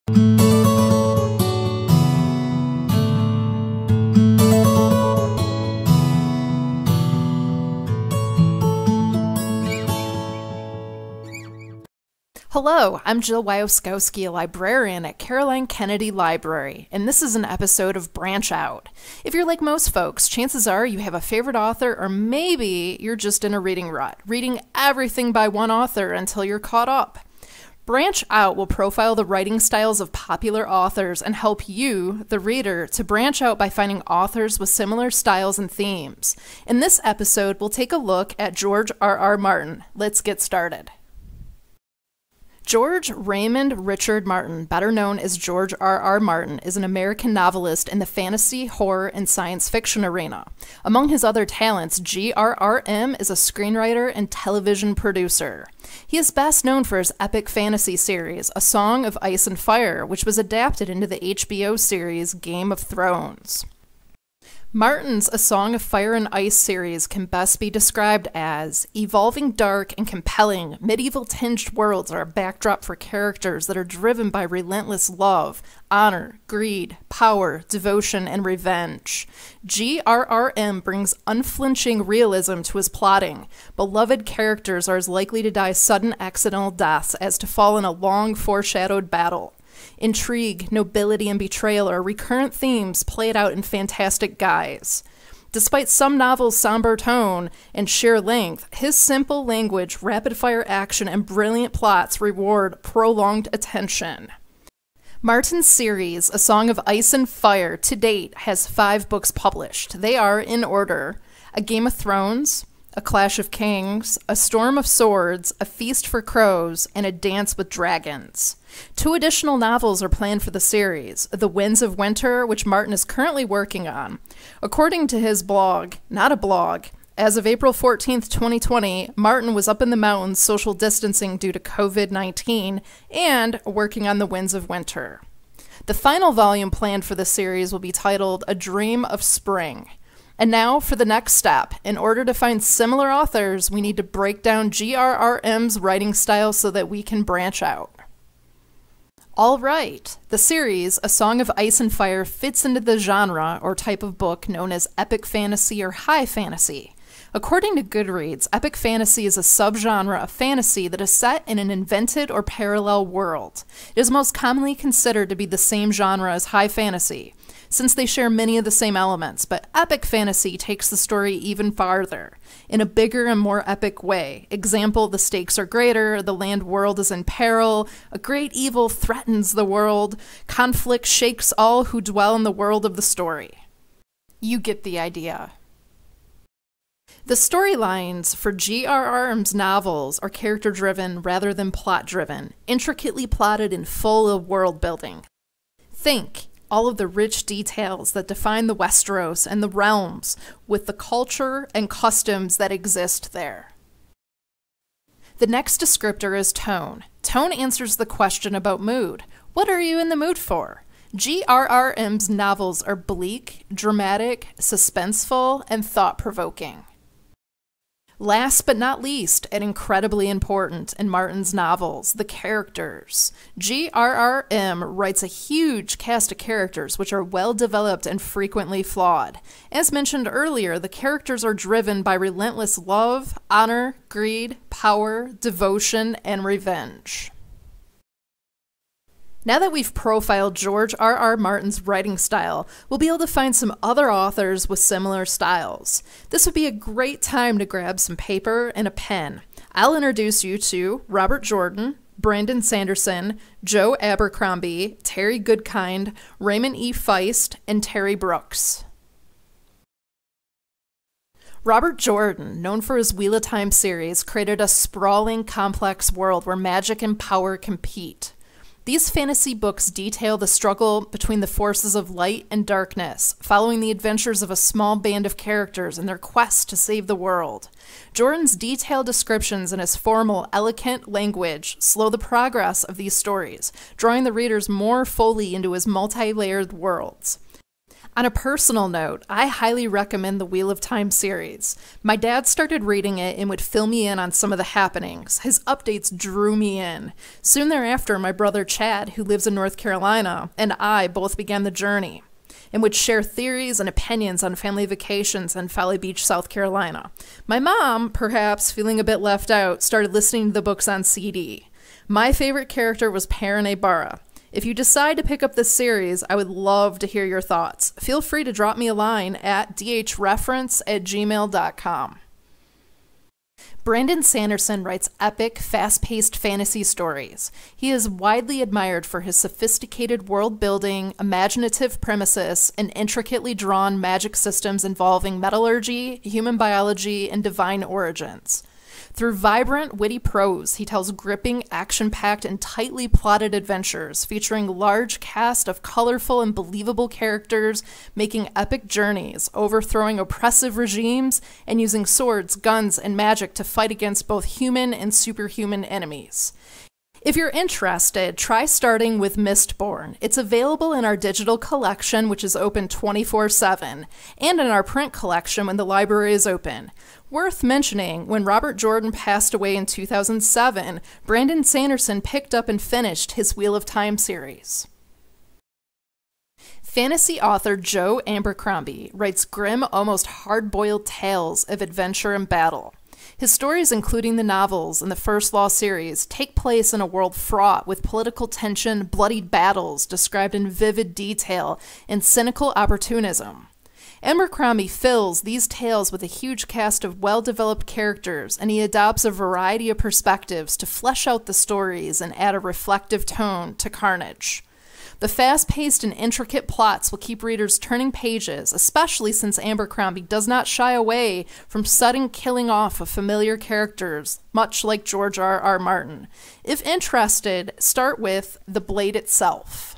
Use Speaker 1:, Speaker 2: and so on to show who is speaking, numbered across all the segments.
Speaker 1: Hello, I'm Jill Wyoskowski, a librarian at Caroline Kennedy Library, and this is an episode of Branch Out. If you're like most folks, chances are you have a favorite author, or maybe you're just in a reading rut, reading everything by one author until you're caught up. Branch Out will profile the writing styles of popular authors and help you, the reader, to branch out by finding authors with similar styles and themes. In this episode, we'll take a look at George R.R. Martin. Let's get started. George Raymond Richard Martin, better known as George R.R. Martin, is an American novelist in the fantasy, horror, and science fiction arena. Among his other talents, GRRM is a screenwriter and television producer. He is best known for his epic fantasy series, A Song of Ice and Fire, which was adapted into the HBO series Game of Thrones. Martin's A Song of Fire and Ice series can best be described as evolving dark and compelling, medieval-tinged worlds are a backdrop for characters that are driven by relentless love, honor, greed, power, devotion, and revenge. GRRM brings unflinching realism to his plotting. Beloved characters are as likely to die sudden accidental deaths as to fall in a long foreshadowed battle. Intrigue, nobility, and betrayal are recurrent themes played out in fantastic guise. Despite some novels' somber tone and sheer length, his simple language, rapid-fire action, and brilliant plots reward prolonged attention. Martin's series, A Song of Ice and Fire, to date has 5 books published. They are, in order, A Game of Thrones, A Clash of Kings, A Storm of Swords, A Feast for Crows, and A Dance with Dragons. 2 additional novels are planned for the series, The Winds of Winter, which Martin is currently working on. According to his blog, not a blog, as of April 14th, 2020, Martin was up in the mountains social distancing due to COVID-19 and working on The Winds of Winter. The final volume planned for the series will be titled A Dream of Spring. And now for the next step. In order to find similar authors, we need to break down GRRM's writing style so that we can branch out. All right, the series, A Song of Ice and Fire, fits into the genre or type of book known as epic fantasy or high fantasy. According to Goodreads, epic fantasy is a subgenre of fantasy that is set in an invented or parallel world. It is most commonly considered to be the same genre as high fantasy, since they share many of the same elements, but epic fantasy takes the story even farther, in a bigger and more epic way. Example, the stakes are greater, the land world is in peril, a great evil threatens the world, conflict shakes all who dwell in the world of the story. You get the idea. The storylines for GRRM's novels are character-driven rather than plot-driven, intricately plotted and full of world-building. Think all of the rich details that define the Westeros and the realms with the culture and customs that exist there. The next descriptor is tone. Tone answers the question about mood. What are you in the mood for? GRRM's novels are bleak, dramatic, suspenseful, and thought-provoking. Last but not least, and incredibly important in Martin's novels, the characters. GRRM writes a huge cast of characters which are well developed and frequently flawed. As mentioned earlier, the characters are driven by relentless love, honor, greed, power, devotion, and revenge. Now that we've profiled George R.R. Martin's writing style, we'll be able to find some other authors with similar styles. This would be a great time to grab some paper and a pen. I'll introduce you to Robert Jordan, Brandon Sanderson, Joe Abercrombie, Terry Goodkind, Raymond E. Feist, and Terry Brooks. Robert Jordan, known for his Wheel of Time series, created a sprawling, complex world where magic and power compete. These fantasy books detail the struggle between the forces of light and darkness, following the adventures of a small band of characters in their quest to save the world. Jordan's detailed descriptions and his formal, eloquent language slow the progress of these stories, drawing the readers more fully into his multi-layered worlds. On a personal note, I highly recommend the Wheel of Time series. My dad started reading it and would fill me in on some of the happenings. His updates drew me in. Soon thereafter, my brother Chad, who lives in North Carolina, and I both began the journey and would share theories and opinions on family vacations in Folly Beach, South Carolina. My mom, perhaps feeling a bit left out, started listening to the books on CD. My favorite character was Perrin Barra. If you decide to pick up this series, I would love to hear your thoughts. Feel free to drop me a line at dhreference@gmail.com. Brandon Sanderson writes epic, fast-paced fantasy stories. He is widely admired for his sophisticated world-building, imaginative premises, and intricately drawn magic systems involving metallurgy, human biology, and divine origins. Through vibrant, witty prose, he tells gripping, action-packed, and tightly plotted adventures featuring large cast of colorful and believable characters making epic journeys, overthrowing oppressive regimes, and using swords, guns, and magic to fight against both human and superhuman enemies. If you're interested, try starting with Mistborn. It's available in our digital collection, which is open 24/7, and in our print collection when the library is open. Worth mentioning, when Robert Jordan passed away in 2007, Brandon Sanderson picked up and finished his Wheel of Time series. Fantasy author Joe Abercrombie writes grim, almost hard-boiled tales of adventure and battle. His stories, including the novels in the First Law series, take place in a world fraught with political tension, bloodied battles described in vivid detail, and cynical opportunism. Abercrombie fills these tales with a huge cast of well-developed characters, and he adopts a variety of perspectives to flesh out the stories and add a reflective tone to carnage. The fast-paced and intricate plots will keep readers turning pages, especially since Abercrombie does not shy away from sudden killing off of familiar characters, much like George R.R. Martin. If interested, start with The Blade itself.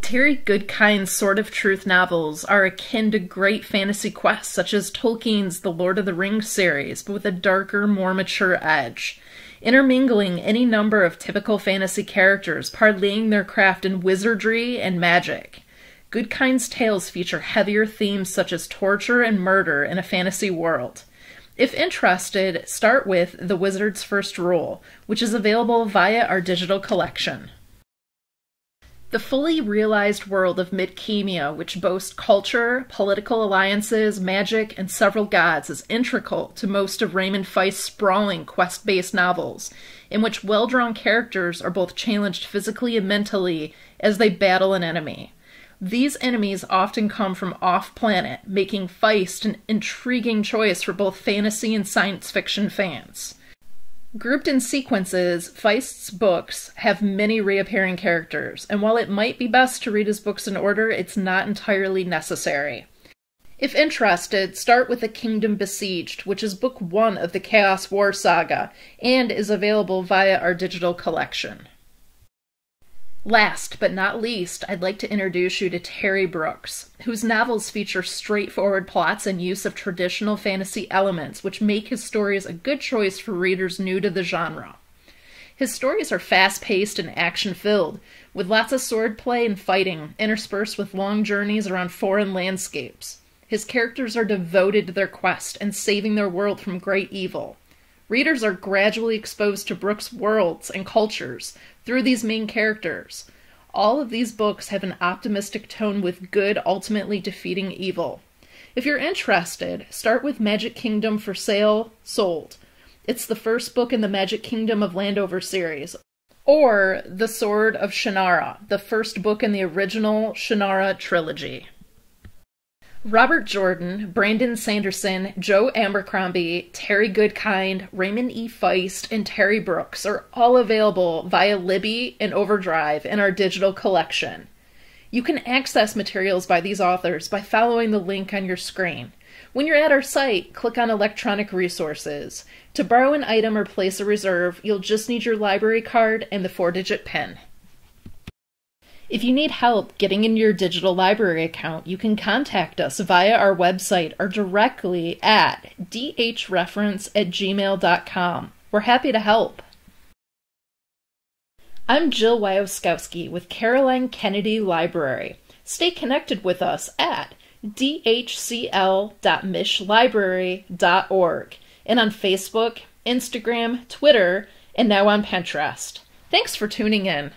Speaker 1: Terry Goodkind's Sword of Truth novels are akin to great fantasy quests such as Tolkien's The Lord of the Rings series, but with a darker, more mature edge. Intermingling any number of typical fantasy characters, parlaying their craft in wizardry and magic. Goodkind's tales feature heavier themes such as torture and murder in a fantasy world. If interested, start with The Wizard's First Rule, which is available via our digital collection. The fully realized world of Midkemia, which boasts culture, political alliances, magic, and several gods, is integral to most of Raymond Feist's sprawling quest-based novels, in which well-drawn characters are both challenged physically and mentally as they battle an enemy. These enemies often come from off-planet, making Feist an intriguing choice for both fantasy and science fiction fans. Grouped in sequences, Feist's books have many reappearing characters, and while it might be best to read his books in order, it's not entirely necessary. If interested, start with The Kingdom Besieged, which is book 1 of the Chaos War saga, and is available via our digital collection. Last but not least, I'd like to introduce you to Terry Brooks, whose novels feature straightforward plots and use of traditional fantasy elements, which make his stories a good choice for readers new to the genre. His stories are fast-paced and action-filled, with lots of swordplay and fighting, interspersed with long journeys around foreign landscapes. His characters are devoted to their quest and saving their world from great evil. Readers are gradually exposed to Brooks' worlds and cultures through these main characters. All of these books have an optimistic tone with good ultimately defeating evil. If you're interested, start with Magic Kingdom for Sale, Sold. It's the first book in the Magic Kingdom of Landover series. Or The Sword of Shannara, the first book in the original Shannara trilogy. Robert Jordan, Brandon Sanderson, Joe Abercrombie, Terry Goodkind, Raymond E. Feist, and Terry Brooks are all available via Libby and Overdrive in our digital collection. You can access materials by these authors by following the link on your screen. When you're at our site, click on Electronic Resources. To borrow an item or place a reserve, you'll just need your library card and the 4-digit PIN. If you need help getting into your digital library account, you can contact us via our website or directly at dhreference@gmail.com. We're happy to help. I'm Jill Wyoskowski with Caroline Kennedy Library. Stay connected with us at dhcl.mishlibrary.org and on Facebook, Instagram, Twitter, and now on Pinterest. Thanks for tuning in.